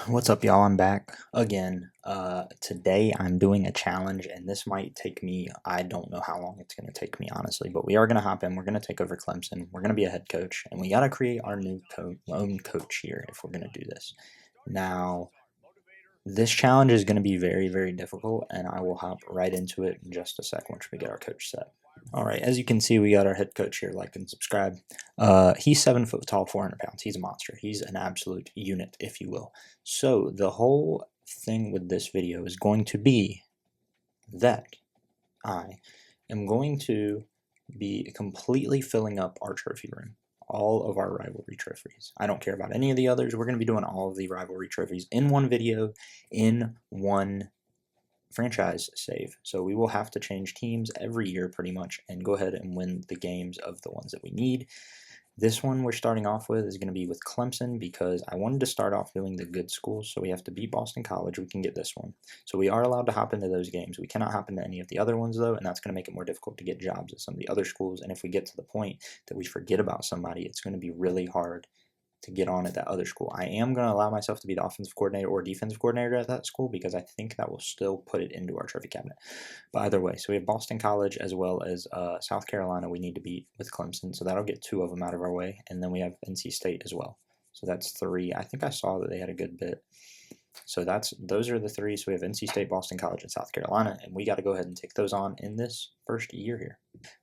What's up, y'all? I'm back again. Today I'm doing a challenge, and this might take me, I don't know how long it's going to take me, honestly, but we are going to hop in. We're going to take over Clemson. We're going to be a head coach, and we got to create our own coach here if we're going to do this. Now, this challenge is going to be very, very difficult, and I will hop right into it in just a sec once we get our coach set. All right, as you can see, we got our head coach here. Like and subscribe. He's 7 foot tall, 400 pounds. He's a monster. He's an absolute unit, if you will. So the whole thing with this video is going to be that I am going to be completely filling up our trophy room. All of our rivalry trophies. I don't care about any of the others. We're going to be doing all of the rivalry trophies in one video, in one franchise save. So we will have to change teams every year pretty much and go ahead and win the games of the ones that we need. This one we're starting off with is going to be with Clemson because I wanted to start off doing the good schools, so we have to beat Boston College. We can get this one. So we are allowed to hop into those games. We cannot hop into any of the other ones, though, and that's going to make it more difficult to get jobs at some of the other schools. And if we get to the point that we forget about somebody, it's going to be really hard to get on at that other school. I am going to allow myself to be the offensive coordinator or defensive coordinator at that school because I think that will still put it into our trophy cabinet. But either way, so we have Boston College as well as South Carolina we need to beat with Clemson, so that'll get 2 of them out of our way, and then we have NC State as well. So that's 3. I think I saw that they had a good bit. So those are the 3. So we have NC State, Boston College, and South Carolina, and we got to go ahead and take those on in this first year here.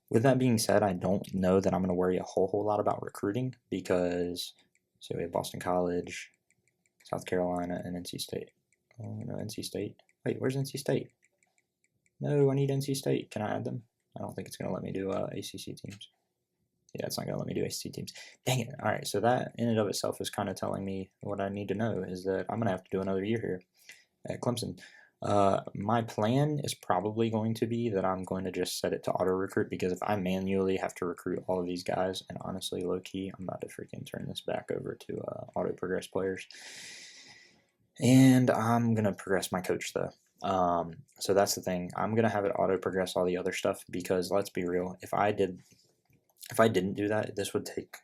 With that being said, I don't know that I'm going to worry a whole lot about recruiting because so we have Boston College, South Carolina, and NC State. Oh, no, NC State. Wait, where's NC State? No, I need NC State. Can I add them? I don't think it's going to let me do ACC teams. Yeah, it's not going to let me do ACC teams. Dang it. All right, so that in and of itself is kind of telling me what I need to know is that I'm going to have to do another year here at Clemson. My plan is probably going to be that I'm going to just set it to auto recruit because if I manually have to recruit all of these guys, and honestly, low key, I'm about to freaking turn this back over to auto progress players. And I'm going to progress my coach though. So that's the thing. I'm going to have it auto progress all the other stuff because let's be real. If I didn't do that, this would take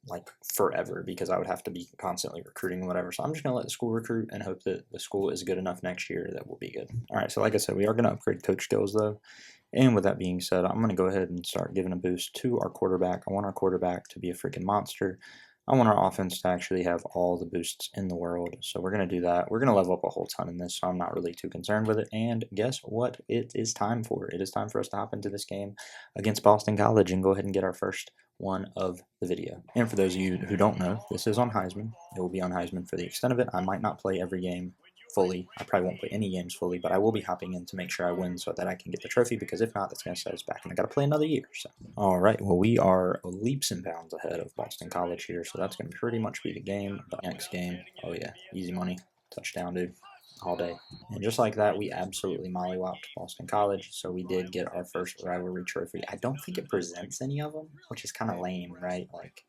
like forever because I would have to be constantly recruiting and whatever. So I'm just going to let the school recruit and hope that the school is good enough next year that we'll be good. All right, so like I said, we are going to upgrade coach skills though. And with that being said, I'm going to go ahead and start giving a boost to our quarterback. I want our quarterback to be a freaking monster. I want our offense to actually have all the boosts in the world. So we're going to do that. We're going to level up a whole ton in this, so I'm not really too concerned with it. And guess what? It is time for. It is time for us to hop into this game against Boston College and go ahead and get our first one of the video. And for those of you who don't know, this is on Heisman. It will be on Heisman for the extent of it. I might not play every game fully. I probably won't play any games fully, but I will be hopping in to make sure I win so that I can get the trophy, because if not, that's going to set us back, and I got to play another year. So, all right, well, we are leaps and bounds ahead of Boston College here, so that's going to pretty much be the game. The next game, oh yeah, easy money, touchdown, dude, all day. And just like that, we absolutely mollywopped Boston College, so we did get our first rivalry trophy. I don't think it presents any of them, which is kind of lame, right? Like,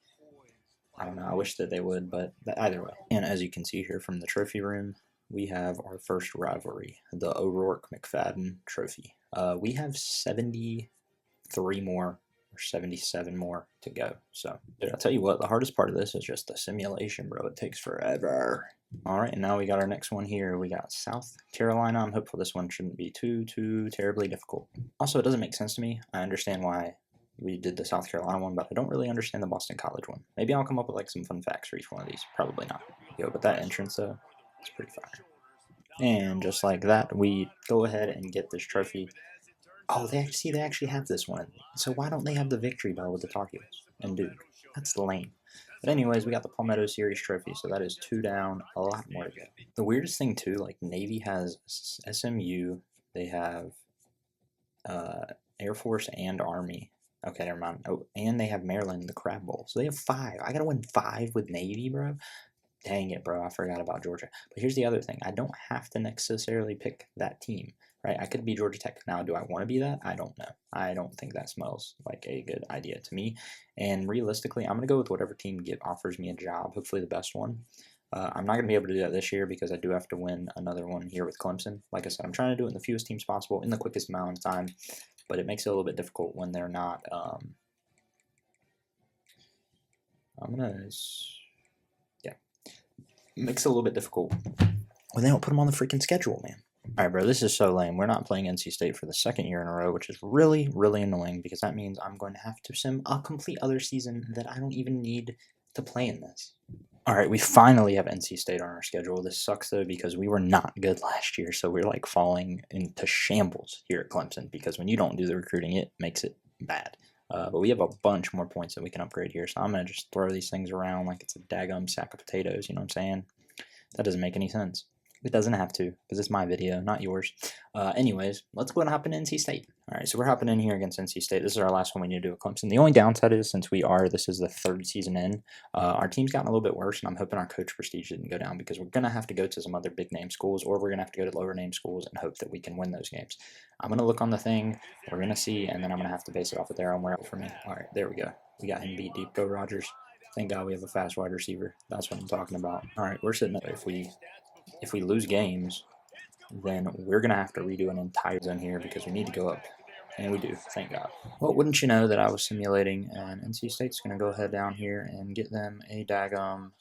I don't know, I wish that they would, but either way. And as you can see here from the trophy room, we have our first rivalry, the O'Rourke McFadden Trophy. We have 73 more or 77 more to go. So, dude, I'll tell you what, the hardest part of this is just the simulation, bro. It takes forever. All right, and now we got our next one here. We got South Carolina. I'm hopeful this one shouldn't be too terribly difficult. Also, it doesn't make sense to me. I understand why we did the South Carolina one, but I don't really understand the Boston College one. Maybe I'll come up with like some fun facts for each one of these. Probably not. Yo, but that entrance though, it's pretty fire. And just like that, we go ahead and get this trophy. Oh, they actually have this one. So why don't they have the victory bell with the Talkies? And dude, that's lame. But anyways, we got the Palmetto Series trophy, so that is 2 down, a lot more to go. The weirdest thing too, like Navy has SMU, they have Air Force and Army. Okay, never mind. Oh, and they have Maryland, the Crab Bowl. So they have 5. I gotta win 5 with Navy, bro. Dang it, bro. I forgot about Georgia. But here's the other thing. I don't have to necessarily pick that team, right? I could be Georgia Tech. Now, do I want to be that? I don't know. I don't think that smells like a good idea to me. And realistically, I'm going to go with whatever team offers me a job, hopefully the best one. I'm not going to be able to do that this year because I do have to win another one here with Clemson. Like I said, I'm trying to do it in the fewest teams possible in the quickest amount of time, but it makes it a little bit difficult when they're not. I'm going to... makes it a little bit difficult when they don't put them on the freaking schedule, man. All right, bro, this is so lame. We're not playing NC State for the second year in a row, which is really, really annoying because that means I'm going to have to sim a complete other season that I don't even need to play in this. All right, we finally have NC State on our schedule. This sucks, though, because we were not good last year, so we're, like, falling into shambles here at Clemson because when you don't do the recruiting, it makes it bad. But we have a bunch more points that we can upgrade here, so I'm going to just throw these things around like it's a daggum sack of potatoes, you know what I'm saying? That doesn't make any sense. It doesn't have to, because it's my video, not yours. Anyways, let's go and hop in NC State. All right, so we're hopping in here against NC State. This is our last one we need to do at Clemson. The only downside is, since this is the third season in, our team's gotten a little bit worse, and I'm hoping our coach prestige didn't go down because we're going to have to go to some other big-name schools, or we're going to have to go to lower-name schools and hope that we can win those games. I'm going to look on the thing, we're going to see, and then I'm going to have to base it off of their own where for me. All right, there we go. We got him beat deep. Go Rogers. Thank God we have a fast wide receiver. That's what I'm talking about. All right, we're sitting up. If we lose games, then we're going to have to redo an entire zone here because we need to go up. And we do, thank God. Well, wouldn't you know that I was simulating, and NC State's going to go ahead down here and get them a daggum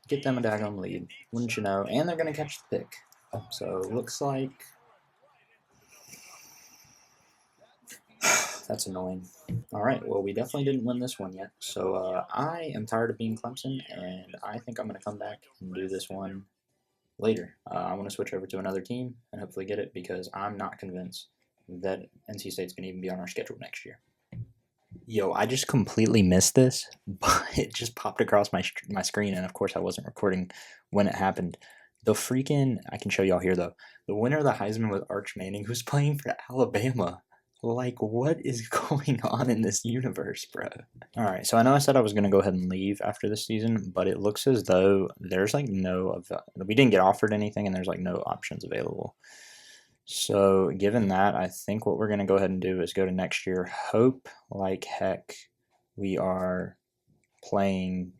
lead. Wouldn't you know? And they're going to catch the pick. So looks like that's annoying. All right, well, we definitely didn't win this one yet. So I am tired of being Clemson, and I think I'm going to come back and do this one later. I want to switch over to another team and hopefully get it because I'm not convinced that NC State's going to even be on our schedule next year. Yo, I just completely missed this, but it just popped across my screen, and of course I wasn't recording when it happened. The freaking, I can show y'all here though, the winner of the Heisman was Arch Manning, who's playing for Alabama. Like, what is going on in this universe, bro? Alright, so I know I said I was going to go ahead and leave after this season, but it looks as though there's like we didn't get offered anything, and there's like no options available. So given that, I think what we're going to go ahead and do is go to next year. Hope like heck we are playing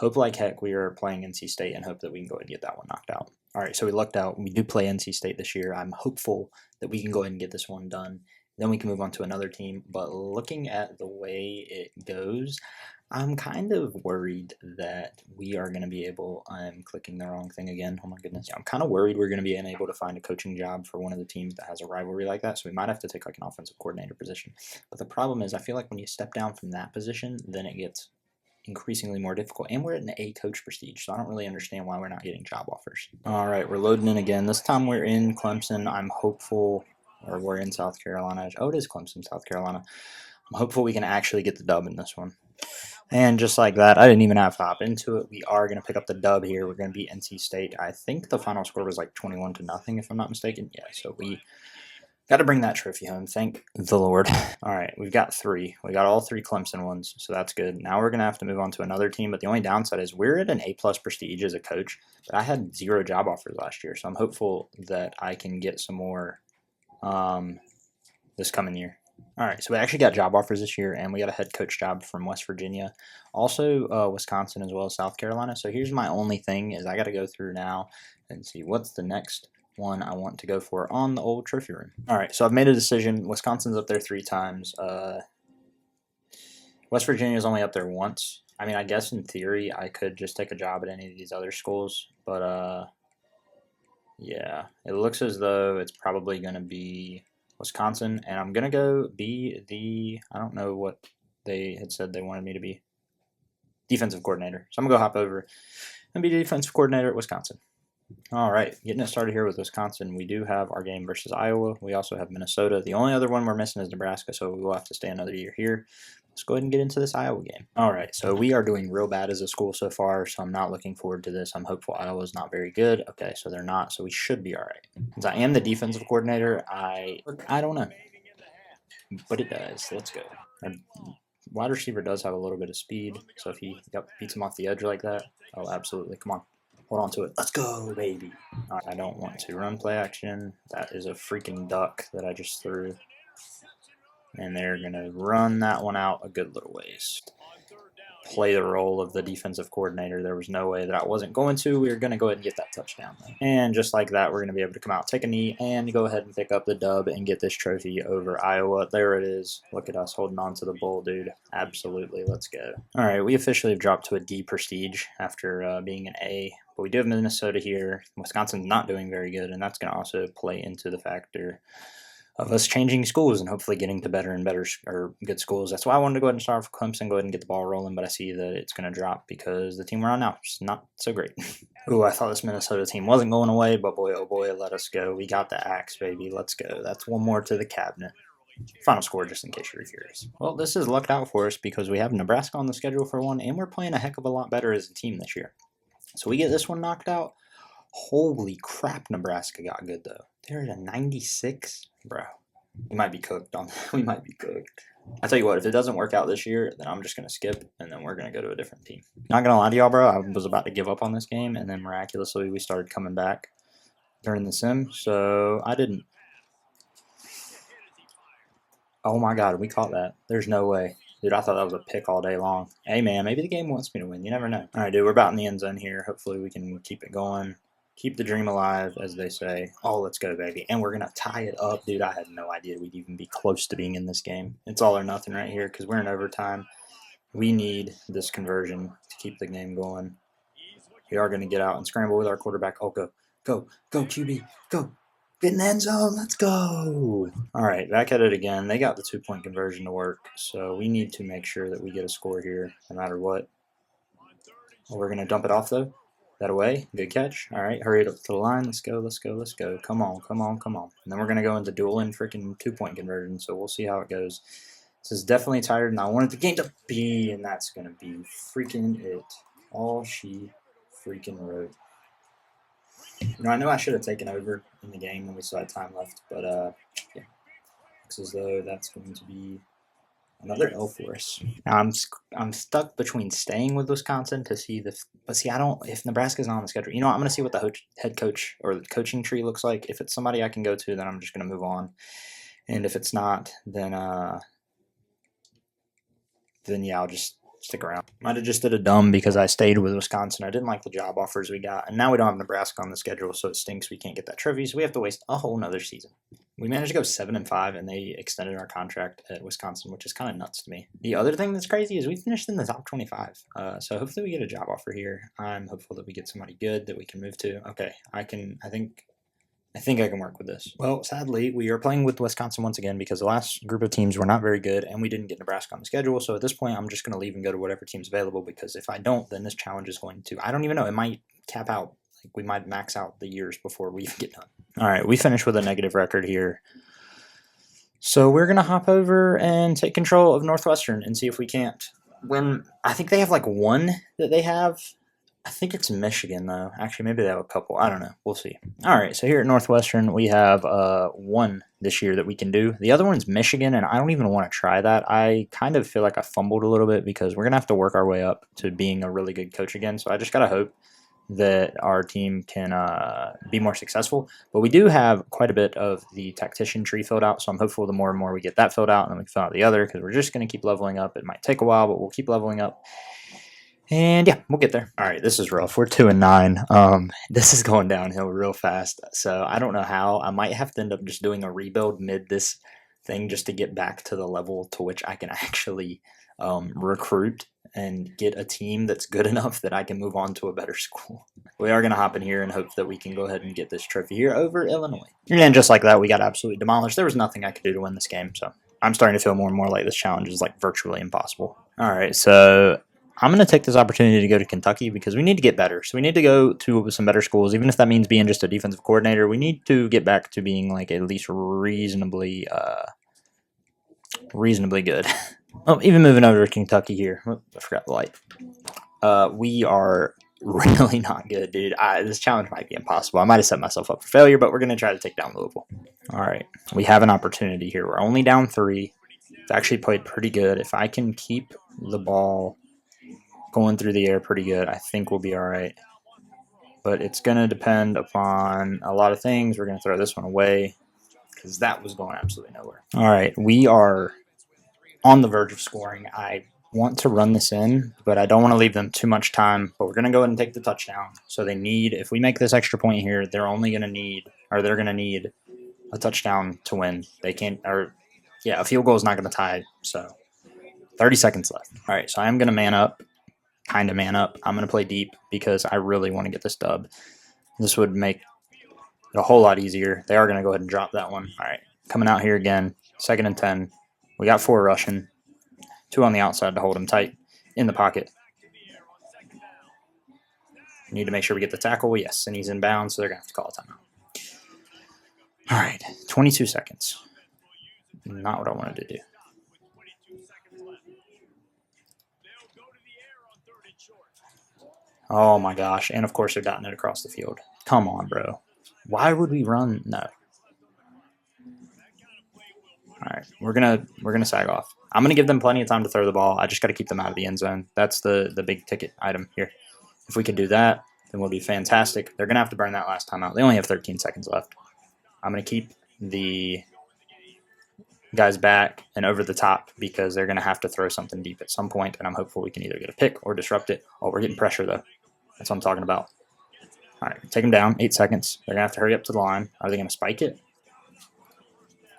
NC State and hope that we can go ahead and get that one knocked out. All right, so we lucked out. We do play NC State this year. I'm hopeful that we can go ahead and get this one done. Then we can move on to another team. But looking at the way it goes, I'm kind of worried that we are going to be able, I'm clicking the wrong thing again. Oh my goodness. I'm kind of worried we're going to be unable to find a coaching job for one of the teams that has a rivalry like that. So we might have to take like an offensive coordinator position. But the problem is I feel like when you step down from that position, then it gets increasingly more difficult, and we're at an A coach prestige, so I don't really understand why we're not getting job offers. All right, we're loading in again. This time we're in Clemson. I'm hopeful, or we're in South Carolina. Oh, it is Clemson, South Carolina. I'm hopeful we can actually get the dub in this one. And just like that, I didn't even have to hop into it. We are going to pick up the dub here. We're going to beat NC State. I think the final score was like 21-0, if I'm not mistaken. Yeah, so we got to bring that trophy home. Thank the Lord. All right, we've got 3. We got all 3 Clemson ones, so that's good. Now we're going to have to move on to another team, but the only downside is we're at an A-plus prestige as a coach, but I had 0 job offers last year, so I'm hopeful that I can get some more this coming year. All right, so we actually got job offers this year, and we got a head coach job from West Virginia, also Wisconsin as well as South Carolina. So here's my only thing is I got to go through now and see what's the next one I want to go for on the old trophy room. All right, so I've made a decision. Wisconsin's up there 3 times. West Virginia's only up there once. I mean, I guess in theory I could just take a job at any of these other schools, but yeah, it looks as though it's probably going to be Wisconsin, and I'm going to go be I don't know what they had said they wanted me to be, defensive coordinator. So I'm going to go hop over and be the defensive coordinator at Wisconsin. All right, getting us started here with Wisconsin. We do have our game versus Iowa. We also have Minnesota. The only other one we're missing is Nebraska, so we will have to stay another year here. Let's go ahead and get into this Iowa game. All right, so we are doing real bad as a school so far, so I'm not looking forward to this. I'm hopeful Iowa's not very good. Okay, so they're not, so we should be all right. Since I am the defensive coordinator, I don't know, but it does. Let's go. Our wide receiver does have a little bit of speed, so if he beats him off the edge like that, oh, absolutely. Come on. Hold on to it. Let's go, baby. All right, I don't want to run play action. That is a freaking duck that I just threw. And they're going to run that one out a good little ways. play the role of the defensive coordinator. There was no way that I wasn't going to. We were going to go ahead and get that touchdown. And just like that, we're going to be able to come out, take a knee, and go ahead and pick up the dub and get this trophy over Iowa. There it is. Look at us holding on to the bowl, dude. Absolutely. Let's go. All right, we officially have dropped to a D prestige after being an A. But we do have Minnesota here. Wisconsin's not doing very good, and that's going to also play into the factor of us changing schools and hopefully getting to better and better or good schools. That's why I wanted to go ahead and start with Clemson, go ahead and get the ball rolling, but I see that it's going to drop because the team we're on now is not so great. Ooh, I thought this Minnesota team wasn't going away, but boy, oh boy, let us go. We got the axe, baby. Let's go. That's one more to the cabinet. Final score, just in case you're curious. Well, this has lucked out for us because we have Nebraska on the schedule for one, and we're playing a heck of a lot better as a team this year. So we get this one knocked out. Holy crap, Nebraska got good, though. They're at a 96, bro. We might be cooked on that. We might be cooked. I tell you what, if it doesn't work out this year, then I'm just going to skip, and then we're going to go to a different team. Not going to lie to y'all, bro. I was about to give up on this game, and then miraculously we started coming back during the sim, so I didn't. Oh, my God, we caught that. There's no way. Dude, I thought that was a pick all day long. Hey, man, maybe the game wants me to win. You never know. All right, dude, we're about in the end zone here. Hopefully we can keep it going. Keep the dream alive, as they say. Oh, let's go, baby. And we're going to tie it up. Dude, I had no idea we'd even be close to being in this game. It's all or nothing right here because we're in overtime. We need this conversion to keep the game going. We are going to get out and scramble with our quarterback. Oh, go, go, go, QB, go. Get in the end zone. Let's go. All right, back at it again. They got the 2-point conversion to work, so we need to make sure that we get a score here no matter what. Well, we're going to dump it off, though. That away. Good catch. All right, hurry it up to the line. Let's go, let's go, let's go. Come on, come on, come on. And then we're going to go into dueling freaking 2-point conversion, so we'll see how it goes. This is definitely tired, and I wanted the game to be, and that's going to be freaking it. All she freaking wrote. You know, I know I should have taken over in the game when we still had time left, but yeah, looks as though that's going to be another L for us. Now I'm stuck between staying with Wisconsin to see but see, I don't. If Nebraska's not on the schedule, you know, I'm going to see what the head coach or the coaching tree looks like. If it's somebody I can go to, then I'm just going to move on, and if it's not, then yeah, I'll just stick around. Might have just did a dumb because I stayed with Wisconsin. I didn't like the job offers we got, and now we don't have Nebraska on the schedule, so it stinks we can't get that trophy, so we have to waste a whole nother season. We managed to go 7-5, and they extended our contract at Wisconsin, which is kind of nuts to me. The other thing that's crazy is we finished in the top 25, so hopefully we get a job offer here. I'm hopeful that we get somebody good that we can move to. Okay, I think I can work with this. Well, sadly, we are playing with Wisconsin once again because the last group of teams were not very good, and we didn't get Nebraska on the schedule. So at this point, I'm just going to leave and go to whatever team's available because if I don't, then this challenge is going to, I don't even know, it might cap out. Like we might max out the years before we even get done. All right, we finished with a negative record here. So we're going to hop over and take control of Northwestern and see if we can't win. I think they have like one that they have. I think it's Michigan, though. Actually, maybe they have a couple. I don't know. We'll see. All right, so here at Northwestern, we have one this year that we can do. The other one's Michigan, and I don't even want to try that. I kind of feel like I fumbled a little bit because we're going to have to work our way up to being a really good coach again. So I just got to hope that our team can be more successful. But we do have quite a bit of the tactician tree filled out, so I'm hopeful the more and more we get that filled out, and then we can fill out the other because we're just going to keep leveling up. It might take a while, but we'll keep leveling up. And yeah, we'll get there. All right, this is rough. We're 2-9. This is going downhill real fast. So I don't know how. I might have to end up just doing a rebuild mid this thing just to get back to the level to which I can actually recruit and get a team that's good enough that I can move on to a better school. We are going to hop in here and hope that we can go ahead and get this trophy here over Illinois. And just like that, we got absolutely demolished. There was nothing I could do to win this game. So I'm starting to feel more and more like this challenge is like virtually impossible. All right, so I'm going to take this opportunity to go to Kentucky because we need to get better. So we need to go to some better schools, even if that means being just a defensive coordinator. We need to get back to being like at least reasonably good. Oh, even moving over to Kentucky here. Oh, I forgot the light. We are really not good, dude. This challenge might be impossible. I might have set myself up for failure, but we're going to try to take down Louisville. All right. We have an opportunity here. We're only down 3. It's actually played pretty good. If I can keep the ball going through the air pretty good, I think we'll be all right. But it's going to depend upon a lot of things. We're going to throw this one away because that was going absolutely nowhere. All right, we are on the verge of scoring. I want to run this in, but I don't want to leave them too much time. But we're going to go ahead and take the touchdown. So they need, if we make this extra point here, they're only going to need, or they're going to need a touchdown to win. They can't, or yeah, a field goal is not going to tie. So 30 seconds left. All right, so I am going to man up, kind of man up. I'm going to play deep because I really want to get this dub. This would make it a whole lot easier. They are going to go ahead and drop that one. All right, coming out here again, 2nd and 10. We got 4 rushing, 2 on the outside to hold them tight in the pocket. Need to make sure we get the tackle. Yes, and he's in bounds, so they're going to have to call a timeout. All right, 22 seconds. Not what I wanted to do. Oh my gosh, and of course they're dotting it across the field. Come on, bro. Why would we run? No. All right, we're gonna sag off. I'm gonna give them plenty of time to throw the ball. I just got to keep them out of the end zone. That's the big ticket item here. If we can do that, then we'll be fantastic. They're gonna have to burn that last time out. They only have 13 seconds left. I'm gonna keep the guys back and over the top because they're gonna have to throw something deep at some point, and I'm hopeful we can either get a pick or disrupt it. Oh, we're getting pressure though. That's what I'm talking about. All right, take them down. 8 seconds. They're gonna have to hurry up to the line. Are they gonna spike it?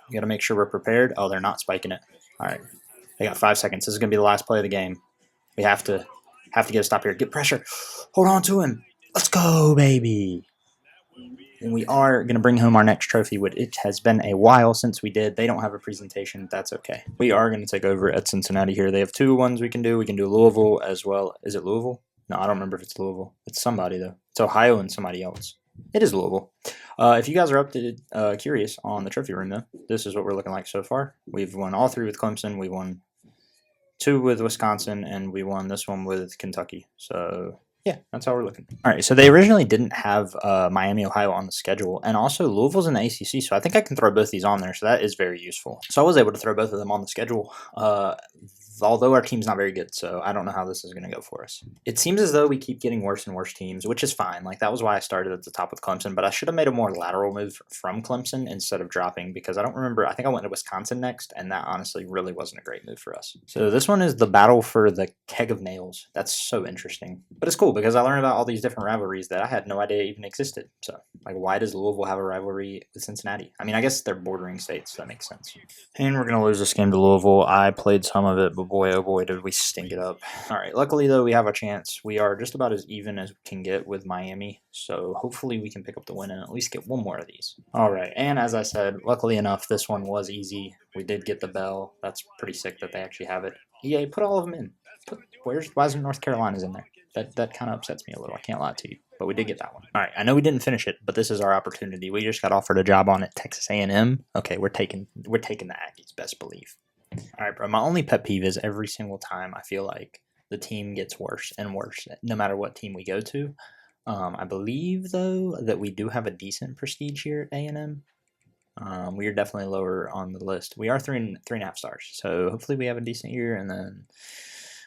We got to make sure we're prepared. Oh, they're not spiking it. All right. They got 5 seconds. This is going to be the last play of the game. We have to get a stop here. Get pressure. Hold on to him. Let's go, baby. And we are going to bring home our next trophy. It has been a while since we did. They don't have a presentation. That's okay. We are going to take over at Cincinnati here. They have 2 ones we can do. We can do Louisville as well. Is it Louisville? No, I don't remember if it's Louisville. It's somebody, though. It's Ohio and somebody else. It is Louisville. If you guys are curious on the trophy room, though, this is what we're looking like so far. We've won all 3 with Clemson. We won 2 with Wisconsin, and we won this one with Kentucky. So, yeah, that's how we're looking. All right, so they originally didn't have Miami, Ohio on the schedule, and also Louisville's in the ACC, so I think I can throw both these on there, so that is very useful. So I was able to throw both of them on the schedule. Although our team's not very good, so I don't know how this is going to go for us. It seems as though we keep getting worse and worse teams, which is fine. Like, that was why I started at the top with Clemson, but I should have made a more lateral move from Clemson instead of dropping, because I don't remember. I think I went to Wisconsin next, and that honestly really wasn't a great move for us. So this one is the battle for the keg of nails. That's so interesting. But it's cool, because I learned about all these different rivalries that I had no idea even existed. So, like, why does Louisville have a rivalry with Cincinnati? I mean, I guess they're bordering states, so that makes sense. And we're going to lose this game to Louisville. I played some of it, but boy, oh boy, did we stink it up. All right, luckily, though, we have a chance. We are just about as even as we can get with Miami, so hopefully we can pick up the win and at least get one more of these. All right, and as I said, luckily enough, this one was easy. We did get the bell. That's pretty sick that they actually have it. EA, put all of them in. Why isn't North Carolina's in there? That kind of upsets me a little. I can't lie to you. But we did get that one. All right, I know we didn't finish it, but this is our opportunity. We just got offered a job on at Texas A&M. Okay, we're taking the Aggies, best believe. All right, bro. My only pet peeve is every single time I feel like the team gets worse and worse, no matter what team we go to. I believe, though, that we do have a decent prestige here at A&M. We are definitely lower on the list. We are 3.5 stars, so hopefully we have a decent year, and then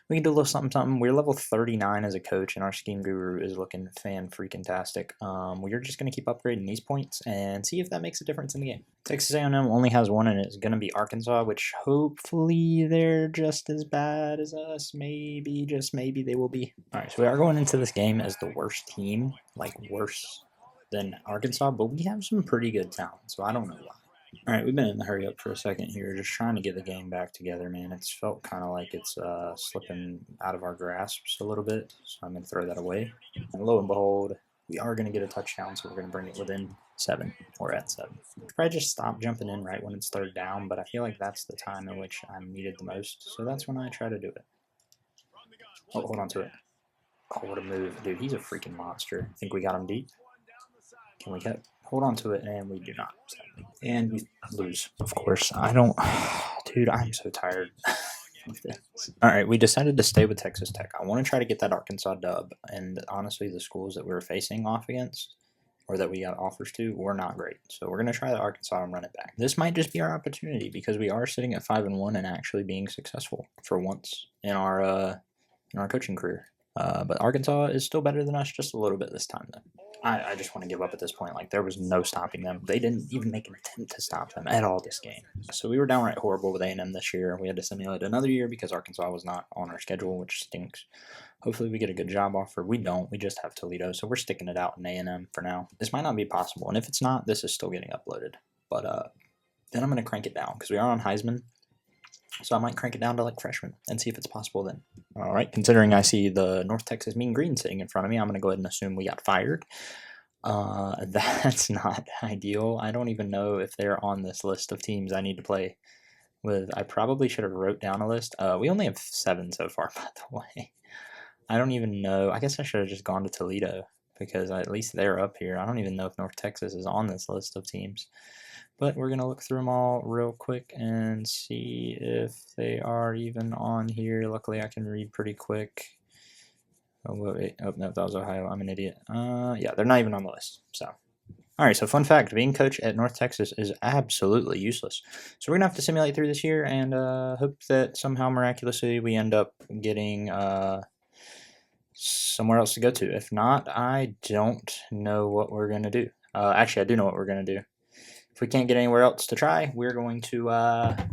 we can do a little something. We're level 39 as a coach, and our scheme guru is looking fan-freaking-tastic. We're just going to keep upgrading these points and see if that makes a difference in the game. Texas A&M only has one, and it's going to be Arkansas, which hopefully they're just as bad as us. Maybe, just maybe, they will be. All right, so we are going into this game as the worst team, like worse than Arkansas, but we have some pretty good talent, so I don't know why. All right, we've been in the hurry up for a second here, just trying to get the game back together, man. It's felt kind of like it's slipping out of our grasps a little bit, so I'm going to throw that away. And lo and behold, we are going to get a touchdown, so we're going to bring it within 7. We're at 7. Probably just stop jumping in right when it's 3rd down, but I feel like that's the time in which I'm needed the most, so that's when I try to do it. Oh, hold on to it. Oh, what a move. Dude, he's a freaking monster. I think we got him deep. Can we get... Hold on to it, and we do not. And we lose, of course. I don't... Dude, I'm so tired of this. All right, we decided to stay with Texas Tech. I want to try to get that Arkansas dub, and honestly, the schools that we were facing off against, or that we got offers to, were not great. So we're going to try the Arkansas and run it back. This might just be our opportunity, because we are sitting at 5-1 and actually being successful for once in our coaching career. But Arkansas is still better than us just a little bit this time, though. I just want to give up at this point. Like, there was no stopping them. They didn't even make an attempt to stop them at all this game. So we were downright horrible with A&M this year. We had to simulate another year because Arkansas was not on our schedule, which stinks. Hopefully we get a good job offer. We don't. We just have Toledo. So we're sticking it out in A&M for now. This might not be possible. And if it's not, this is still getting uploaded. But then I'm going to crank it down because we are on Heisman. So I might crank it down to like freshman and see if it's possible then. All right, considering I see the North Texas Mean Green sitting in front of me, I'm going to go ahead and assume we got fired. That's not ideal. I don't even know if they're on this list of teams I need to play with. I probably should have wrote down a list. We only have 7 so far, by the way. I don't even know. I guess I should have just gone to Toledo because at least they're up here. I don't even know if North Texas is on this list of teams. But we're going to look through them all real quick and see if they are even on here. Luckily, I can read pretty quick. Oh, wait. Oh, no, that was Ohio. I'm an idiot. Yeah, they're not even on the list. So, all right, so fun fact, being coach at North Texas is absolutely useless. So we're going to have to simulate through this year and hope that somehow miraculously we end up getting somewhere else to go to. If not, I don't know what we're going to do. Actually, I do know what we're going to do. If we can't get anywhere else to try, we're going to have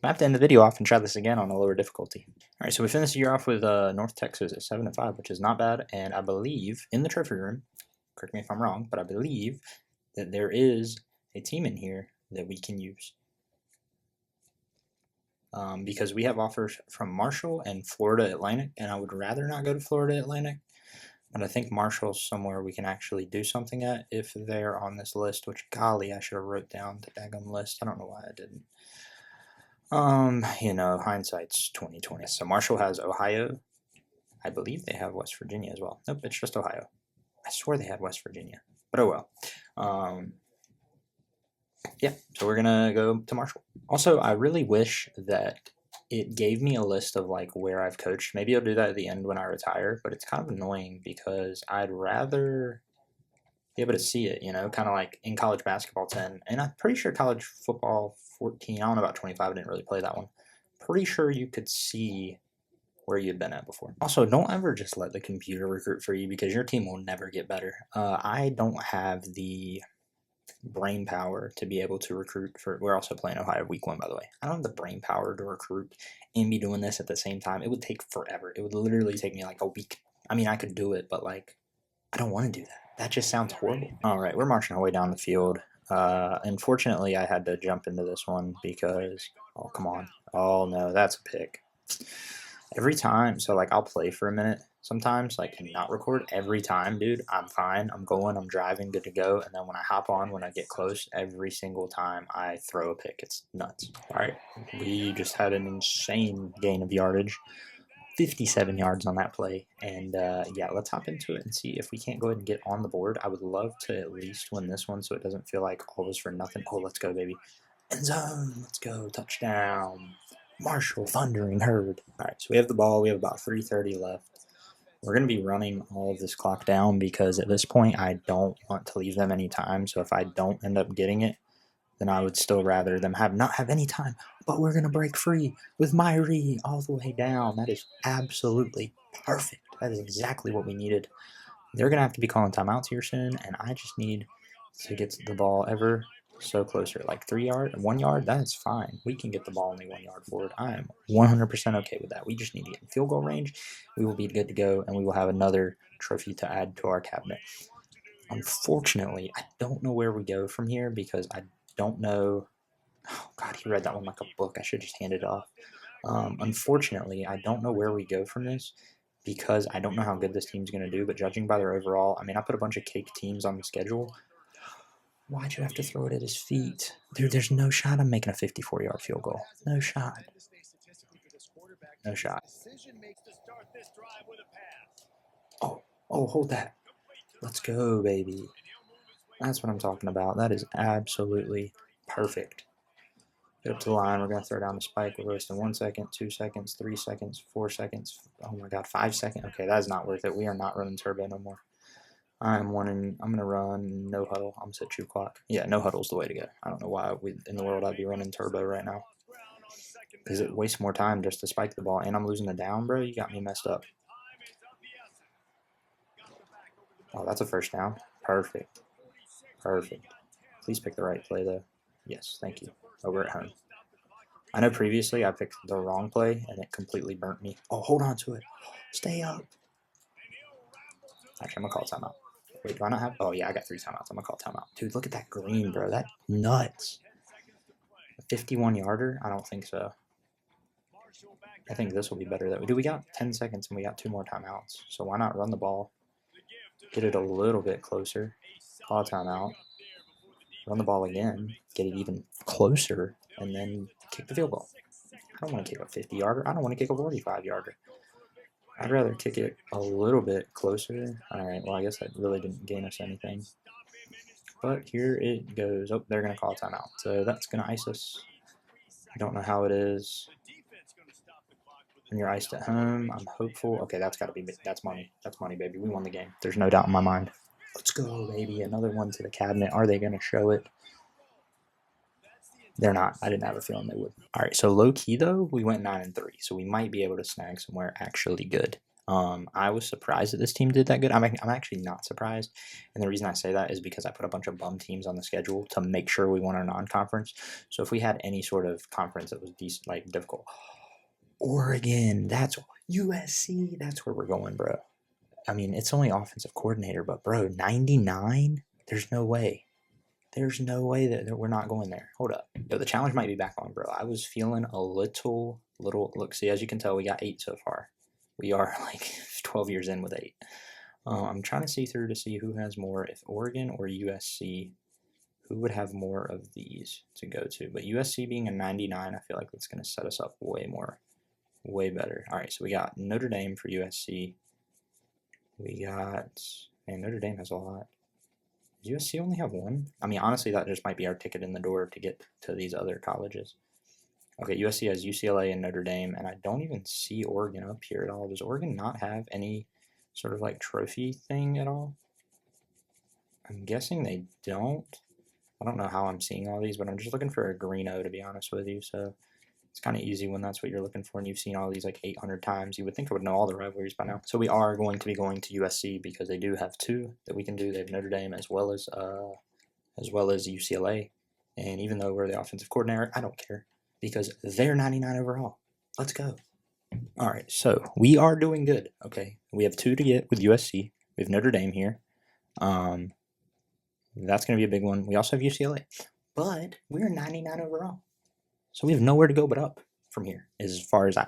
to end the video off and try this again on a lower difficulty. All right, so we finished the year off with North Texas at 7-5, which is not bad. And I believe in the trophy room, correct me if I'm wrong, but I believe that there is a team in here that we can use. Because we have offers from Marshall and Florida Atlantic, and I would rather not go to Florida Atlantic. But I think Marshall's somewhere we can actually do something at if they're on this list, which, golly, I should have wrote down the daggum list. I don't know why I didn't. Hindsight's 2020. So Marshall has Ohio. I believe they have West Virginia as well. Nope, it's just Ohio. I swear they had West Virginia. But oh well. Yeah, so we're going to go to Marshall. Also, I really wish that it gave me a list of like where I've coached. Maybe I'll do that at the end when I retire, but it's kind of annoying because I'd rather be able to see it, kind of like in college basketball 10, and I'm pretty sure college football 14, I don't know about 25, I didn't really play that one. Pretty sure you could see where you'd been at before. Also, don't ever just let the computer recruit for you because your team will never get better. I don't have the brain power to be able to recruit we're also playing Ohio week 1, by the way. I don't have the brain power to recruit and be doing this at the same time. It would take forever. It would literally take me like a week. I mean, I could do it, but like I don't want to do that. That just sounds horrible. All right, we're marching our way down the field. Unfortunately, I had to jump into this one because, oh, come on. Oh, no, that's a pick. Every time, so like I'll play for a minute sometimes, like, and not record. Every time, dude, I'm fine. I'm going, I'm driving, good to go. And then when I hop on, when I get close, every single time I throw a pick. It's nuts. All right, we just had an insane gain of yardage. 57 yards on that play. And yeah, let's hop into it and see if we can't go ahead and get on the board. I would love to at least win this one so it doesn't feel like all was for nothing. Oh, let's go, baby. End zone. Let's go. Touchdown. Marshall Thundering Herd. All right, so we have the ball. We have about 3:30 left. We're going to be running all of this clock down because at this point I don't want to leave them any time. So if I don't end up getting it, then I would still rather them not have any time. But we're going to break free with Myrie all the way down. That is absolutely perfect. That is exactly what we needed. They're going to have to be calling timeouts here soon, and I just need to get the ball ever so closer. Like 3 yard, 1 yard, that's fine. We can get the ball only 1 yard forward. I am 100% okay with that. We just need to get in field goal range. We will be good to go, and we will have another trophy to add to our cabinet. Unfortunately, I don't know where we go from here because I don't know. Oh, God, he read that one like a book. I should just hand it off. Unfortunately, I don't know where we go from this because I don't know how good this team's going to do. But judging by their overall, I mean, I put a bunch of cake teams on the schedule. Why'd you have to throw it at his feet? Dude, there's no shot I'm making a 54-yard field goal. No shot. No shot. Oh, hold that. Let's go, baby. That's what I'm talking about. That is absolutely perfect. Get up to the line. We're going to throw down the spike. We're roasting 1 second, 2 seconds, 3 seconds, 4 seconds. Oh, my God, 5 seconds. Okay, that is not worth it. We are not running turbo no more. I'm going to run no huddle. I'm going to set true clock. Yeah, no huddle is the way to go. I don't know why in the world I'd be running turbo right now. Because it wastes more time just to spike the ball. And I'm losing the down, bro. You got me messed up. Oh, that's a first down. Perfect. Perfect. Please pick the right play, though. Yes, thank you. Oh, we're at home. I know previously I picked the wrong play, and it completely burnt me. Oh, hold on to it. Stay up. Actually, I'm going to call timeout. Wait, do I not have? Oh, yeah, I got 3 timeouts. I'm going to call timeout. Dude, look at that green, bro. That nuts. A 51-yarder? I don't think so. I think this will be better, though. Dude, we got 10 seconds, and we got 2 more timeouts. So why not run the ball? Get it a little bit closer. Call timeout. Run the ball again. Get it even closer, and then kick the field goal. I don't want to kick a 50-yarder. I don't want to kick a 45-yarder. I'd rather kick it a little bit closer. All right, well, I guess that really didn't gain us anything. But here it goes. Oh, they're going to call a timeout. So that's going to ice us. I don't know how it is. When you're iced at home, I'm hopeful. Okay, that's got to be – that's money. That's money, baby. We won the game. There's no doubt in my mind. Let's go, baby. Another one to the cabinet. Are they going to show it? They're not. I didn't have a feeling they would. All right, so low-key, though, we went 9-3, so we might be able to snag somewhere actually good. I was surprised that this team did that good. I'm actually not surprised, and the reason I say that is because I put a bunch of bum teams on the schedule to make sure we won our non-conference. So if we had any sort of conference that was decent, like difficult, Oregon, that's USC, that's where we're going, bro. I mean, it's only offensive coordinator, but bro, 99? There's no way. There's no way that we're not going there. Hold up. Yo, the challenge might be back on, bro. I was feeling a little, look, see, as you can tell, we got 8 so far. We are like 12 years in with 8. I'm trying to see through to see who has more, if Oregon or USC, who would have more of these to go to. But USC being a 99, I feel like that's going to set us up way better. All right, so we got Notre Dame for USC. We got, man, Notre Dame has a lot. Does USC only have 1? I mean, honestly, that just might be our ticket in the door to get to these other colleges. Okay, USC has UCLA and Notre Dame, and I don't even see Oregon up here at all. Does Oregon not have any sort of like trophy thing at all? I'm guessing they don't. I don't know how I'm seeing all these, but I'm just looking for a greeno, to be honest with you. So it's kind of easy when that's what you're looking for and you've seen all these like 800 times. You would think I would know all the rivalries by now. So we are going to be going to USC because they do have 2 that we can do. They have Notre Dame as well as UCLA. And even though we're the offensive coordinator, I don't care because they're 99 overall. Let's go. All right, so we are doing good. Okay, we have 2 to get with USC. We have Notre Dame here. That's going to be a big one. We also have UCLA, but we're 99 overall. So we have nowhere to go but up from here, as far as I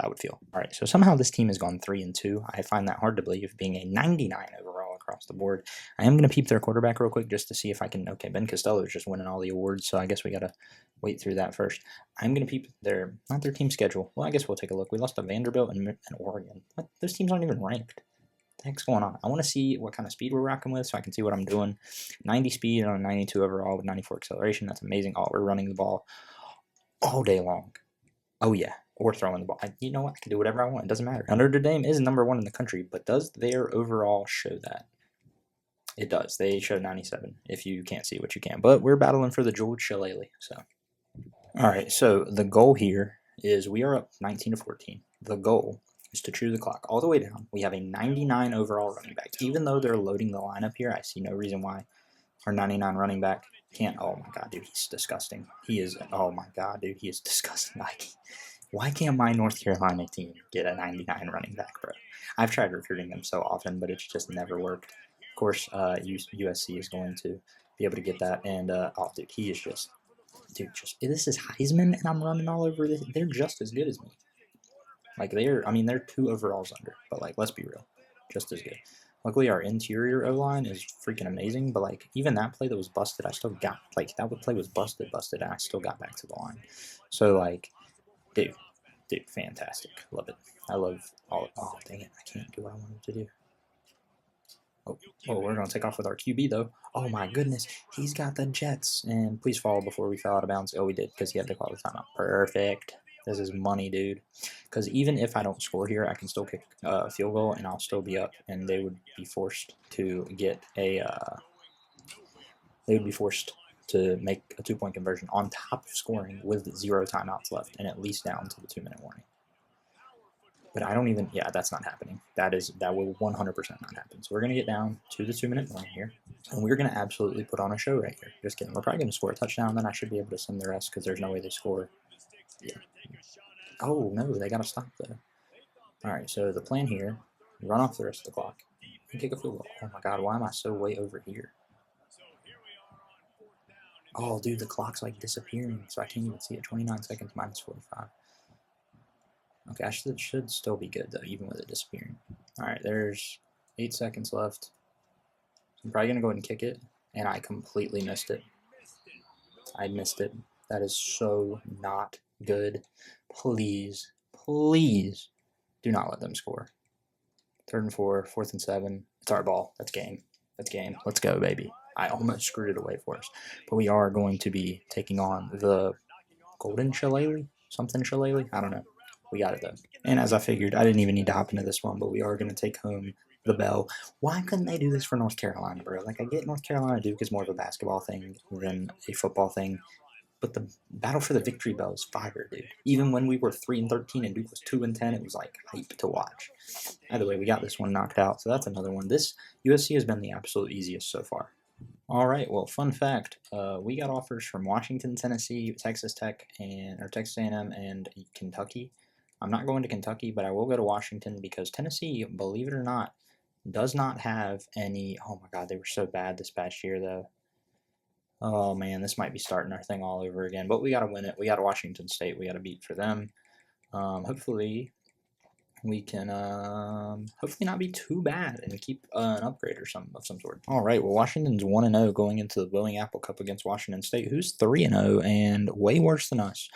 would feel. All right, so somehow this team has gone 3-2. I find that hard to believe, being a 99 overall across the board. I am going to peep their quarterback real quick just to see if I can. Okay, Ben Costello is just winning all the awards, so I guess we got to wait through that first. I'm going to peep not their team schedule. Well, I guess we'll take a look. We lost to Vanderbilt and Oregon. What? Those teams aren't even ranked. What the heck's going on? I want to see what kind of speed we're rocking with so I can see what I'm doing. 90 speed on a 92 overall with 94 acceleration. That's amazing. Oh, we're running the ball all day long. Oh, yeah. Or throwing the ball. You know what? I can do whatever I want. It doesn't matter. Now, Notre Dame is number 1 in the country, but does their overall show that? It does. They show 97, if you can't see what you can. But we're battling for the George Shillelagh. So, all right. So the goal here is we are up 19-14. The goal is to chew the clock all the way down. We have a 99 overall running back. Even though they're loading the lineup here, I see no reason why our 99 running back can't. Oh my god, dude, he's disgusting. He is. Oh my god, dude, he is disgusting. Why can't my North Carolina team get a 99 running back, bro? I've tried recruiting them so often, but it's just never worked. Of course, USC is going to be able to get that. And oh, dude, he is just. Dude, this is Heisman, and I'm running all over this. They're just as good as me. Like they're 2 overalls under, but like let's be real, just as good. Luckily, our interior O-line is freaking amazing, but like even that play that was busted, I still got play was busted, and I still got back to the line. So like, dude, fantastic, love it. I love all. Oh dang it, I can't do what I wanted to do. Oh, we're gonna take off with our QB though. Oh my goodness, he's got the Jets. And please fall before we fell out of bounds. Oh, we did because he had to call the timeout. Perfect. This is money, dude. Because even if I don't score here, I can still kick a field goal and I'll still be up. And they would be forced to get a. They would be forced to make a 2-point conversion on top of scoring with 0 timeouts left and at least down to the 2-minute warning. But I don't even, yeah, that's not happening. That will 100% not happen. So we're going to get down to the 2-minute line here. And we're going to absolutely put on a show right here. Just kidding. We're probably going to score a touchdown. Then I should be able to send the rest because there's no way they score. Yeah. Oh, no, they got to stop, though. All right, so the plan here, run off the rest of the clock and kick a field goal. Oh, my God, why am I so way over here? Oh, dude, the clock's, like, disappearing, so I can't even see it. 29 seconds minus 45. Okay, I should still be good, though, even with it disappearing. All right, there's 8 seconds left. I'm probably going to go ahead and kick it, and I completely missed it. I missed it. That is so not good. Please, please do not let them score. 3rd and 4, 4th and 7. It's our ball. That's game. That's game. Let's go, baby. I almost screwed it away for us. But we are going to be taking on the Golden Shillelagh? Something Shillelagh? I don't know. We got it, though. And as I figured, I didn't even need to hop into this one, but we are going to take home the bell. Why couldn't they do this for North Carolina, bro? Like, I get North Carolina Duke is more of a basketball thing than a football thing, but the battle for the victory bell is fire, dude. Even when we were 3-13 and Duke was 2-10, it was like hype to watch. Either way, we got this one knocked out, so that's another one. This USC has been the absolute easiest so far. All right, well, fun fact, we got offers from Washington, Tennessee, Texas Tech, or Texas A&M, and Kentucky. I'm not going to Kentucky, but I will go to Washington because Tennessee, believe it or not, does not have any. Oh my God, they were so bad this past year, though. Oh man, this might be starting our thing all over again. But we got to win it. We got Washington State. We got to beat for them. Hopefully, we can hopefully not be too bad and keep an upgrade or some sort. All right, well, Washington's 1-0 going into the Boeing Apple Cup against Washington State, who's 3-0 and way worse than us.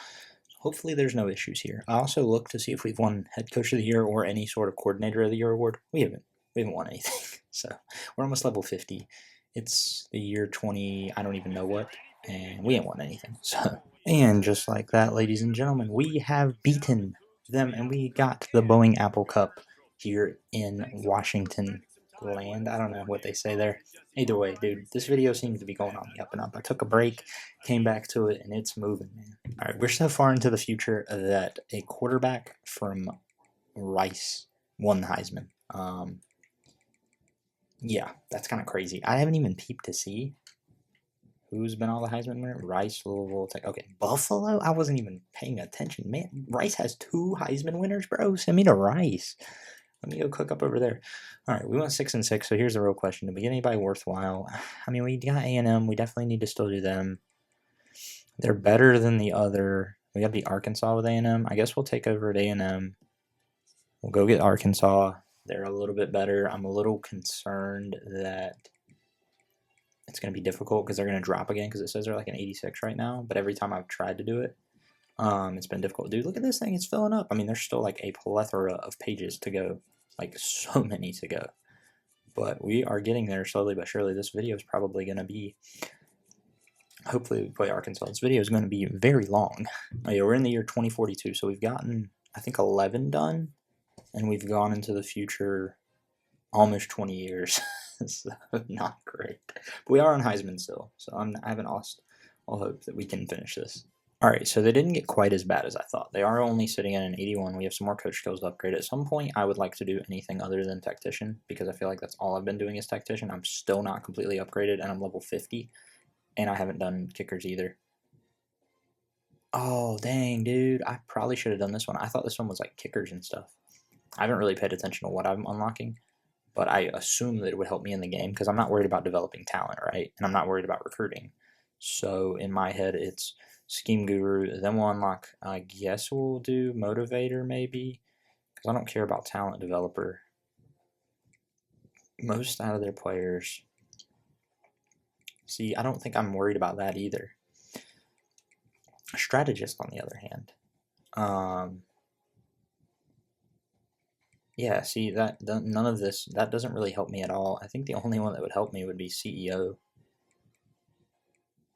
Hopefully there's no issues here. I also look to see if we've won Head Coach of the Year or any sort of Coordinator of the Year award. We haven't won anything. So we're almost level 50. It's the year 20, I don't even know what, and we ain't won anything. So, and just like that, ladies and gentlemen, we have beaten them, and we got the Boeing Apple Cup here in Washington land. I don't know what they say there. Either way, dude, this video seems to be going on the up and up. I took a break, came back to it, and it's moving, man. All right, we're so far into the future that a quarterback from Rice won the Heisman. Yeah, that's kind of crazy. I haven't even peeped to see who's been all the Heisman winners. Rice, Louisville, Tech. Okay, Buffalo? I wasn't even paying attention. Man, Rice has 2 Heisman winners, bro. Send me to Rice. Let me go cook up over there. All right, we went 6-6, so here's the real question. Did we get anybody worthwhile? I mean, we got A&M. We definitely need to still do them. They're better than the other. We got to beat Arkansas with A&M. I guess we'll take over at A&M. We'll go get Arkansas. They're a little bit better. I'm a little concerned that it's going to be difficult because they're going to drop again because it says they're like an 86 right now. But every time I've tried to do it, it's been difficult. Dude, look at this thing. It's filling up. I mean, there's still like a plethora of pages to go. Like so many to go. But we are getting there slowly but surely. This video is probably going to be, hopefully we play Arkansas. This video is going to be very long. Oh yeah, we're in the year 2042. So we've gotten, I think, 11 done. And we've gone into the future almost 20 years. So not great. But we are on Heisman still. So I haven't lost all hope that we can finish this. All right, so they didn't get quite as bad as I thought. They are only sitting at an 81. We have some more coach skills to upgrade. At some point, I would like to do anything other than tactician because I feel like that's all I've been doing is tactician. I'm still not completely upgraded, and I'm level 50, and I haven't done kickers either. Oh, dang, dude. I probably should have done this one. I thought this one was like kickers and stuff. I haven't really paid attention to what I'm unlocking, but I assume that it would help me in the game because I'm not worried about developing talent, right? And I'm not worried about recruiting. So in my head, it's Scheme Guru. Then we'll unlock, I guess we'll do Motivator maybe because I don't care about Talent Developer. Most out of their players. See, I don't think I'm worried about that either. Strategist, on the other hand. Yeah, see, none of this, that doesn't really help me at all. I think the only one that would help me would be CEO.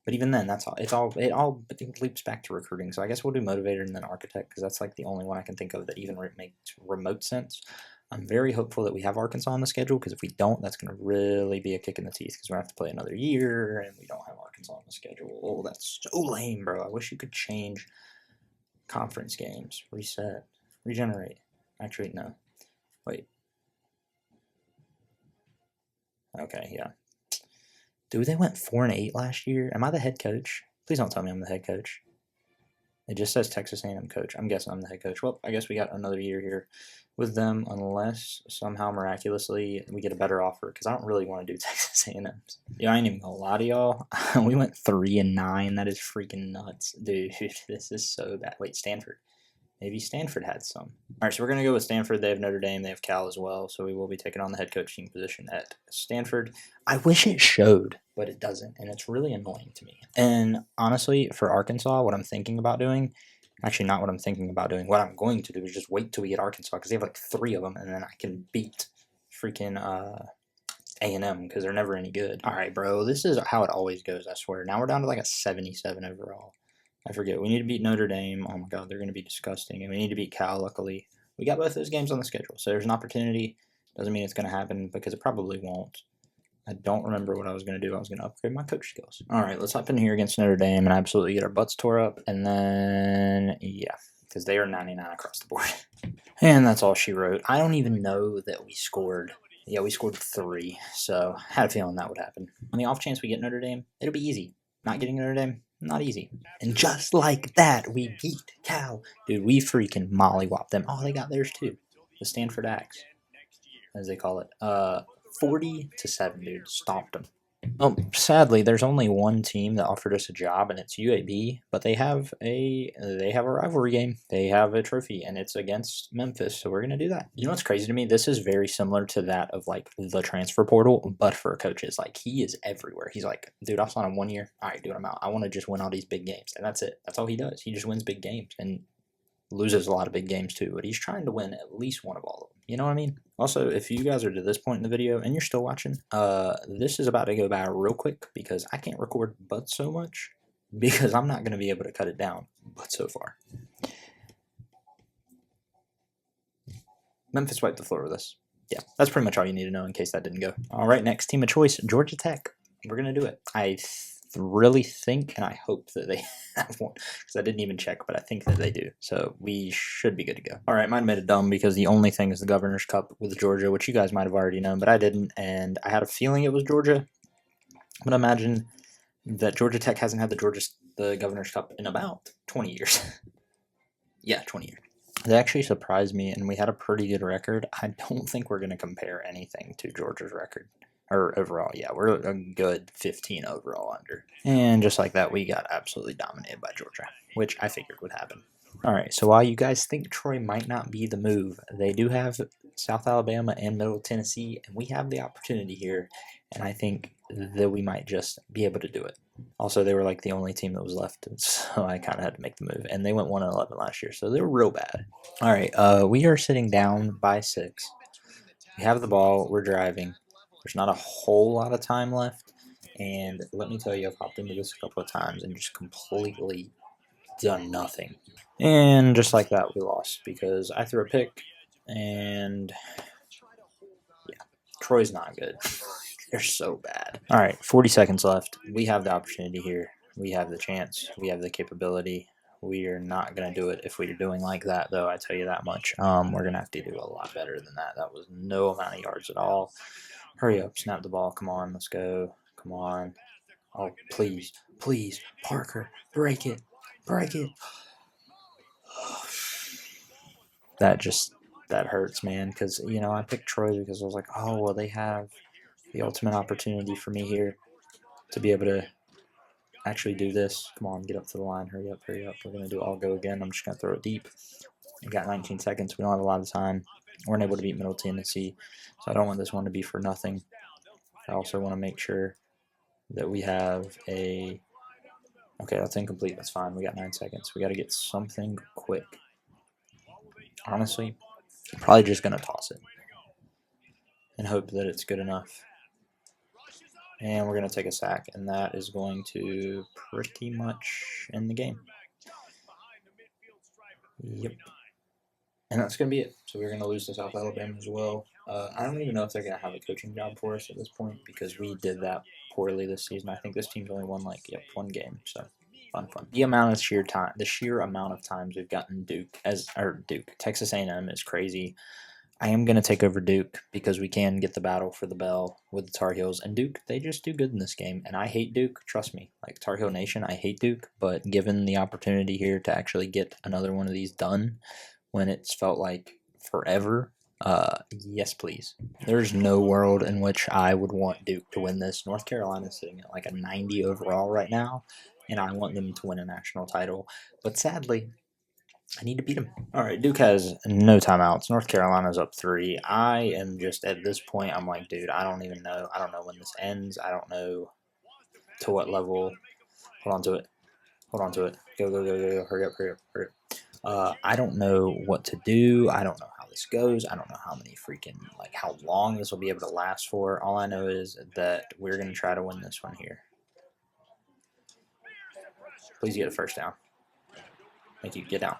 But even then, that's all. It all leaps back to recruiting. So I guess we'll do Motivator and then Architect because that's like the only one I can think of that even makes remote sense. I'm very hopeful that we have Arkansas on the schedule because if we don't, that's going to really be a kick in the teeth because we're going to have to play another year and we don't have Arkansas on the schedule. Oh, that's so lame, bro. I wish you could change conference games, reset, regenerate. Actually, no. Wait. Okay, yeah. Dude, they went 4-8 last year. Am I the head coach? Please don't tell me I'm the head coach. It just says Texas A&M coach. I'm guessing I'm the head coach. Well, I guess we got another year here with them, unless somehow miraculously we get a better offer. Because I don't really want to do Texas A&M's. Yeah, I ain't even gonna lie to y'all. We went 3-9. That is freaking nuts, dude. This is so bad. Wait, Stanford. Maybe Stanford had some. All right, so we're going to go with Stanford. They have Notre Dame. They have Cal as well. So we will be taking on the head coaching position at Stanford. I wish it showed, but it doesn't. And it's really annoying to me. And honestly, for Arkansas, what I'm thinking about doing, actually not what I'm thinking about doing, what I'm going to do is just wait till we get Arkansas because they have like 3 of them. And then I can beat freaking A&M because they're never any good. All right, bro. This is how it always goes, I swear. Now we're down to like a 77 overall. I forget. We need to beat Notre Dame. Oh my God, they're going to be disgusting. And we need to beat Cal, luckily. We got both those games on the schedule. So there's an opportunity. Doesn't mean it's going to happen because it probably won't. I don't remember what I was going to do. I was going to upgrade my coach skills. All right, let's hop in here against Notre Dame and absolutely get our butts tore up. And then, yeah, because they are 99 across the board. And that's all she wrote. I don't even know that we scored. Yeah, we scored 3. So I had a feeling that would happen. On the off chance we get Notre Dame, it'll be easy. Not getting Notre Dame, not easy. And just like that, we beat Cal. Dude, we freaking mollywhopped them. Oh, they got theirs too. The Stanford Axe, as they call it. 40-7, dude. Stomped them. Oh, sadly, there's only one team that offered us a job, and it's UAB. But they have a rivalry game. They have a trophy, and it's against Memphis. So we're gonna do that. You know what's crazy to me? This is very similar to that of like the transfer portal, but for coaches. Like he is everywhere. He's like, dude, I'll sign him 1 year. All right, dude, I'm out. I want to just win all these big games, and that's it. That's all he does. He just wins big games and loses a lot of big games too. But he's trying to win at least one of all of them. You know what I mean? Also, if you guys are to this point in the video and you're still watching, this is about to go by real quick because I can't record but so much because I'm not going to be able to cut it down but so far. Memphis wiped the floor with us. Yeah, that's pretty much all you need to know in case that didn't go. All right, next team of choice, Georgia Tech. We're going to do it. I really think and I hope that they have one because I didn't even check, but I think that they do. So we should be good to go. All right, might have made it dumb because the only thing is the Governor's Cup with Georgia, which you guys might have already known, but I didn't, and I had a feeling it was Georgia. But imagine that Georgia Tech hasn't had the Governor's Cup in about 20 years. Yeah, 20 years. They actually surprised me, and we had a pretty good record. I don't think we're going to compare anything to Georgia's record. Or overall, yeah, we're a good 15 overall under. And just like that, we got absolutely dominated by Georgia, which I figured would happen. All right, so while you guys think Troy might not be the move, they do have South Alabama and Middle Tennessee, and we have the opportunity here, and I think that we might just be able to do it. Also, they were like the only team that was left, so I kind of had to make the move, and they went 1-11 last year, so they were real bad. All right, we are sitting down by 6. We have the ball, we're driving. There's not a whole lot of time left, and let me tell you, I've hopped into this a couple of times and just completely done nothing. And just like that, we lost because I threw a pick, and yeah, Troy's not good. They're so bad. All right, 40 seconds left. We have the opportunity here. We have the chance. We have the capability. We are not going to do it if we're doing like that, though, I tell you that much. We're going to have to do a lot better than that. That was no amount of yards at all. Hurry up, snap the ball. Come on, let's go. Come on. Oh, please, please, Parker, break it. Break it. That hurts, man, because, you know, I picked Troy because I was like, oh, well, they have the ultimate opportunity for me here to be able to actually do this. Come on, get up to the line. Hurry up, hurry up. We're going to do all go again. I'm just going to throw it deep. We got 19 seconds. We don't have a lot of time. We're unable to beat Middle Tennessee, so I don't want this one to be for nothing. I also want to make sure that we have a... Okay, that's incomplete. That's fine. We got 9 seconds. We got to get something quick. Honestly, probably just going to toss it and hope that it's good enough. And we're going to take a sack, and that is going to pretty much end the game. Yep. And that's going to be it. So we're going to lose to South Alabama as well. I don't even know if they're going to have a coaching job for us at this point because we did that poorly this season. I think this team's only won, like, 1 game. So Fun. The sheer amount of times we've gotten Texas A&M is crazy. I am going to take over Duke because we can get the battle for the bell with the Tar Heels. And Duke, they just do good in this game. And I hate Duke, trust me. Like Tar Heel Nation, I hate Duke. But given the opportunity here to actually get another one of these done when it's felt like forever, yes, please. There's no world in which I would want Duke to win this. North Carolina's sitting at like a 90 overall right now. And I want them to win a national title. But sadly, I need to beat them. All right, Duke has no timeouts. North Carolina's up 3. I am just at this point. I'm like, dude, I don't even know. I don't know when this ends. I don't know to what level. Hold on to it. Go. Hurry up. I don't know what to do. I don't know how this goes. I don't know how many how long this will be able to last for. All I know is that we're gonna try to win this one here. Please get a first down. Thank you. Get down.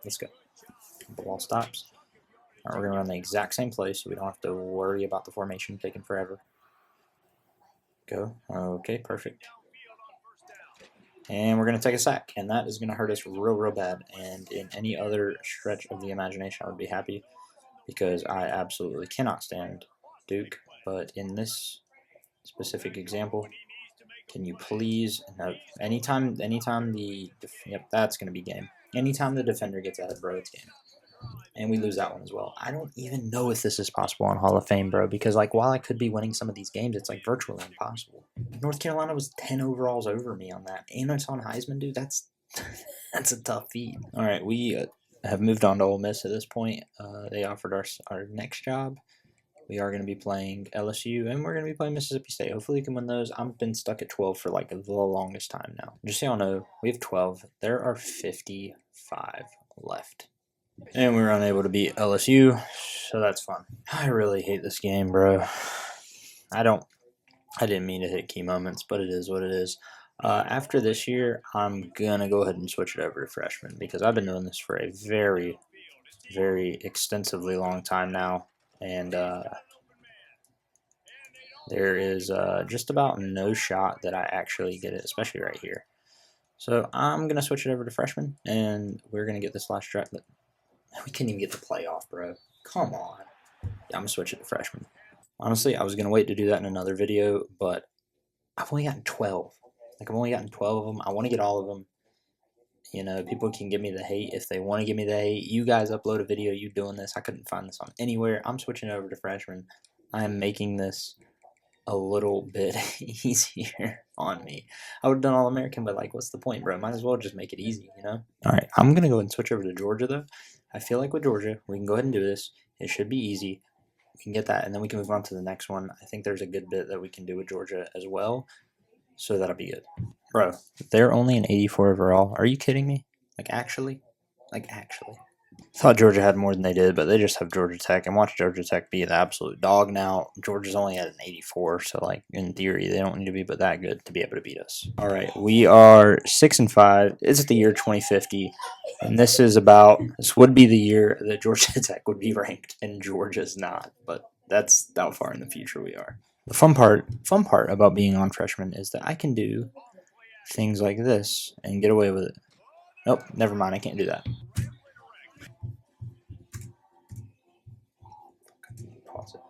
Let's go. The ball stops. All right, we're going to run the exact same play so we don't have to worry about the formation taking forever. Go. Okay, perfect. And we're going to take a sack, and that is going to hurt us real bad. And in any other stretch of the imagination, I would be happy because I absolutely cannot stand Duke. But in this specific example, can you please, no, anytime that's going to be game. Anytime the defender gets ahead, bro, it's game. And we lose that one as well. I don't even know if this is possible on Hall of Fame, bro, because, while I could be winning some of these games, it's, virtually impossible. North Carolina was 10 overalls over me on that. And it's on Heisman, dude. That's a tough feat. All right, we have moved on to Ole Miss at this point. They offered us our next job. We are going to be playing LSU, and we're going to be playing Mississippi State. Hopefully we can win those. I've been stuck at 12 for, the longest time now. Just so y'all know, we have 12. There are 55 left. And we were unable to beat LSU, so that's fun. I really hate this game, bro. I didn't mean to hit key moments, but it is what it is. After this year, I'm going to go ahead and switch it over to freshman because I've been doing this for a very, very extensively long time now. And there is just about no shot that I actually get it, especially right here. So I'm going to switch it over to freshman, and we're going to get this last drive. We can't even get the playoff, bro. Come on. Yeah, I'm going to switch it to freshman. Honestly, I was going to wait to do that in another video, but I've only gotten 12. I've only gotten 12 of them. I want to get all of them. People can give me the hate if they want to give me the hate. You guys upload a video, you doing this. I couldn't find this on anywhere. I'm switching over to freshman. I am making this a little bit easier on me. I would have done All-American, but what's the point, bro? Might as well just make it easy, All right, I'm going to go ahead and switch over to Georgia, though. I feel like with Georgia, we can go ahead and do this. It should be easy. We can get that, and then we can move on to the next one. I think there's a good bit that we can do with Georgia as well, so that'll be good. Bro, they're only an 84 overall. Are you kidding me? Actually? Thought Georgia had more than they did, but they just have Georgia Tech, and watch Georgia Tech be the absolute dog now. Georgia's only at an 84, so in theory they don't need to be but that good to be able to beat us. All right, we are 6-5. It's the year 2050, and this would be the year that Georgia Tech would be ranked, and Georgia's not. But that's how far in the future we are. The fun part about being on freshman is that I can do things like this and get away with it. Nope, never mind. I can't do that. Pause it.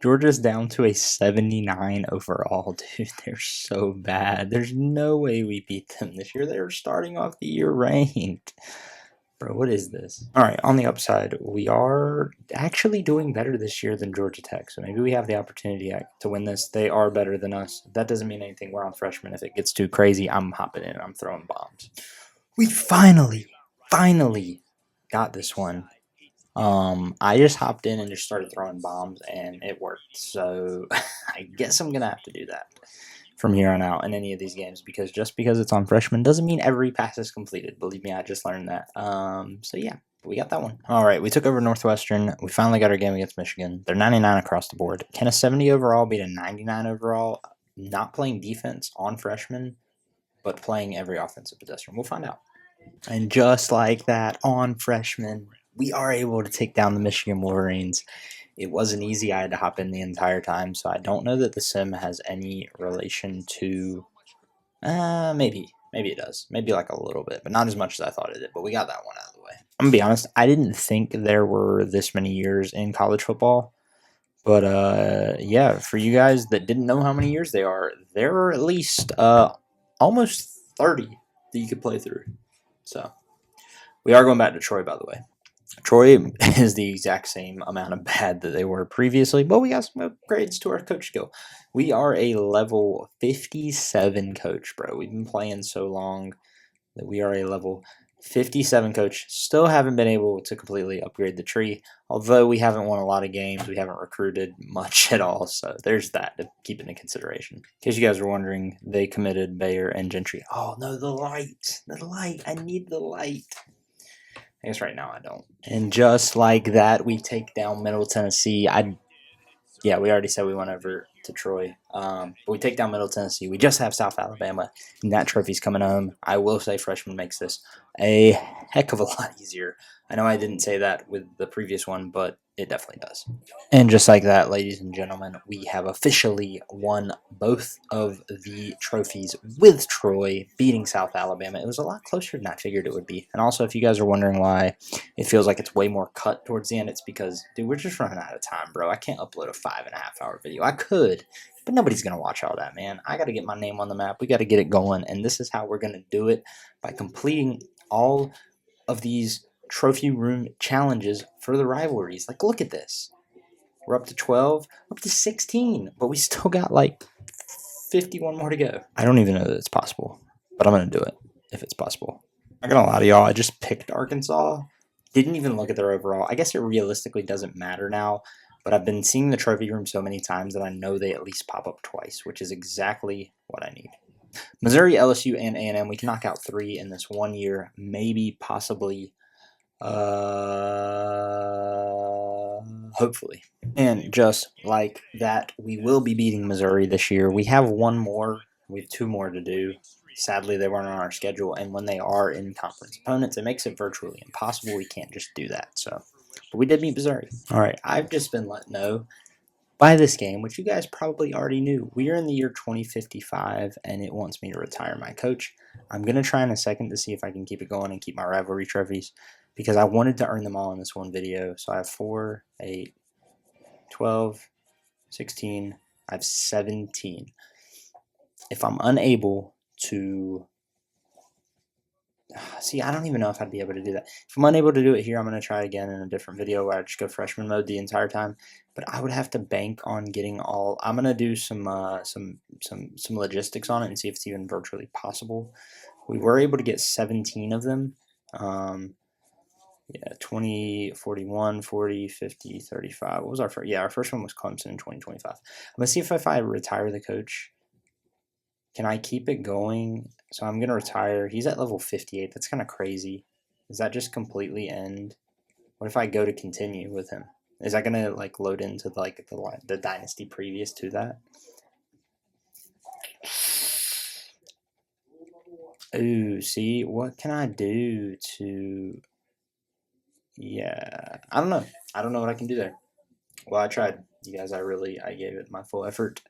Georgia's down to a 79 overall, dude. They're so bad. There's no way we beat them this year. They're starting off the year ranked. Bro, what is this? All right, on the upside, we are actually doing better this year than Georgia Tech. So maybe we have the opportunity to win this. They are better than us. That doesn't mean anything. We're on freshmen. If it gets too crazy, I'm hopping in. I'm throwing bombs. We finally got this one. I just hopped in and just started throwing bombs, and it worked. So I guess I'm gonna have to do that from here on out in any of these games, because just because it's on freshmen doesn't mean every pass is completed. Believe me, I just learned that. So yeah, we got that one. All right, we took over Northwestern. We finally got our game against Michigan. They're 99 across the board. Can a 70 overall beat a 99 overall? Not playing defense on freshmen, but playing every offensive possession. We'll find out. And just like that, on freshmen, we are able to take down the Michigan Wolverines. It wasn't easy. I had to hop in the entire time, so I don't know that the sim has any relation to... maybe. Maybe it does. Maybe like a little bit, but not as much as I thought it did. But we got that one out of the way. I'm going to be honest, I didn't think there were this many years in college football. But, yeah, for you guys that didn't know how many years there are at least almost 30 that you could play through. So, we are going back to Troy, by the way. Troy is the exact same amount of bad that they were previously, but we got some upgrades to our coach skill. We are a level 57 coach, bro. We've been playing so long that we are a level 57 coach. Still haven't been able to completely upgrade the tree, although we haven't won a lot of games. We haven't recruited much at all, so there's that to keep into consideration. In case you guys were wondering, they committed Bayer and Gentry. Oh, no, the light. The light. I need the light. I guess right now I don't. And just like that, we take down Middle Tennessee. Yeah, we already said we went over to Troy. But we take down Middle Tennessee. We just have South Alabama, and that trophy's coming home. I will say freshman makes this a heck of a lot easier. I know I didn't say that with the previous one, but it definitely does. And just like that, ladies and gentlemen, we have officially won both of the trophies with Troy, beating South Alabama. It was a lot closer than I figured it would be. And also, if you guys are wondering why it feels like it's way more cut towards the end, it's because, dude, we're just running out of time, bro. I can't upload a 5.5-hour video. I could, but nobody's going to watch all that, man. I got to get my name on the map. We got to get it going, and this is how we're going to do it, by completing all of these trophy room challenges for the rivalries. Like, look at this. We're up to 12, up to 16, but we still got like 51 more to go. I don't even know that it's possible, but I'm going to do it if it's possible. I'm not going to lie to y'all, I just picked Arkansas. Didn't even look at their overall. I guess it realistically doesn't matter now, but I've been seeing the trophy room so many times that I know they at least pop up twice, which is exactly what I need. Missouri, LSU, and A&M, we can knock out 3 in this 1 year, maybe, possibly, hopefully. And just like that, we will be beating Missouri this year. We have 1 more. We have 2 more to do. Sadly, they weren't on our schedule, and when they are in conference opponents, it makes it virtually impossible. We can't just do that. So, but we did beat Missouri. All right, I've just been let know by this game, which you guys probably already knew. We are in the year 2055, and it wants me to retire my coach. I'm going to try in a second to see if I can keep it going and keep my rivalry trophies, because I wanted to earn them all in this one video. So I have 4, 8, 12, 16, I have 17. If I'm unable to... See, I don't even know if I'd be able to do that. If I'm unable to do it here, I'm going to try again in a different video where I just go freshman mode the entire time. But I would have to bank on getting all... I'm going to do some logistics on it and see if it's even virtually possible. We were able to get 17 of them. Yeah, 20, 41, 40, 50, 35. What was our first? Yeah, our first one was Clemson in 2025. I'm going to see if I retire the coach, Can I keep it going? So I'm gonna retire. He's at level 58. That's kind of crazy. Does that just completely end? What if I go to continue with him? Is that gonna like load into like the dynasty previous to that? Ooh, see, what can I do to? Yeah, I don't know. I don't know what I can do there. Well, I tried, you guys. I gave it my full effort.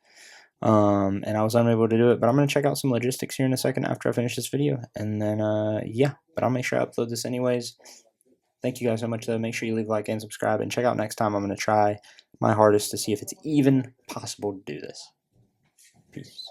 And I was unable to do it, but I'm gonna check out some logistics here in a second after I finish this video, and then yeah. But I'll make sure I upload this anyways. Thank you guys so much, though. Make sure you leave a like and subscribe, and check out next time. I'm gonna try my hardest to see if it's even possible to do this. Peace.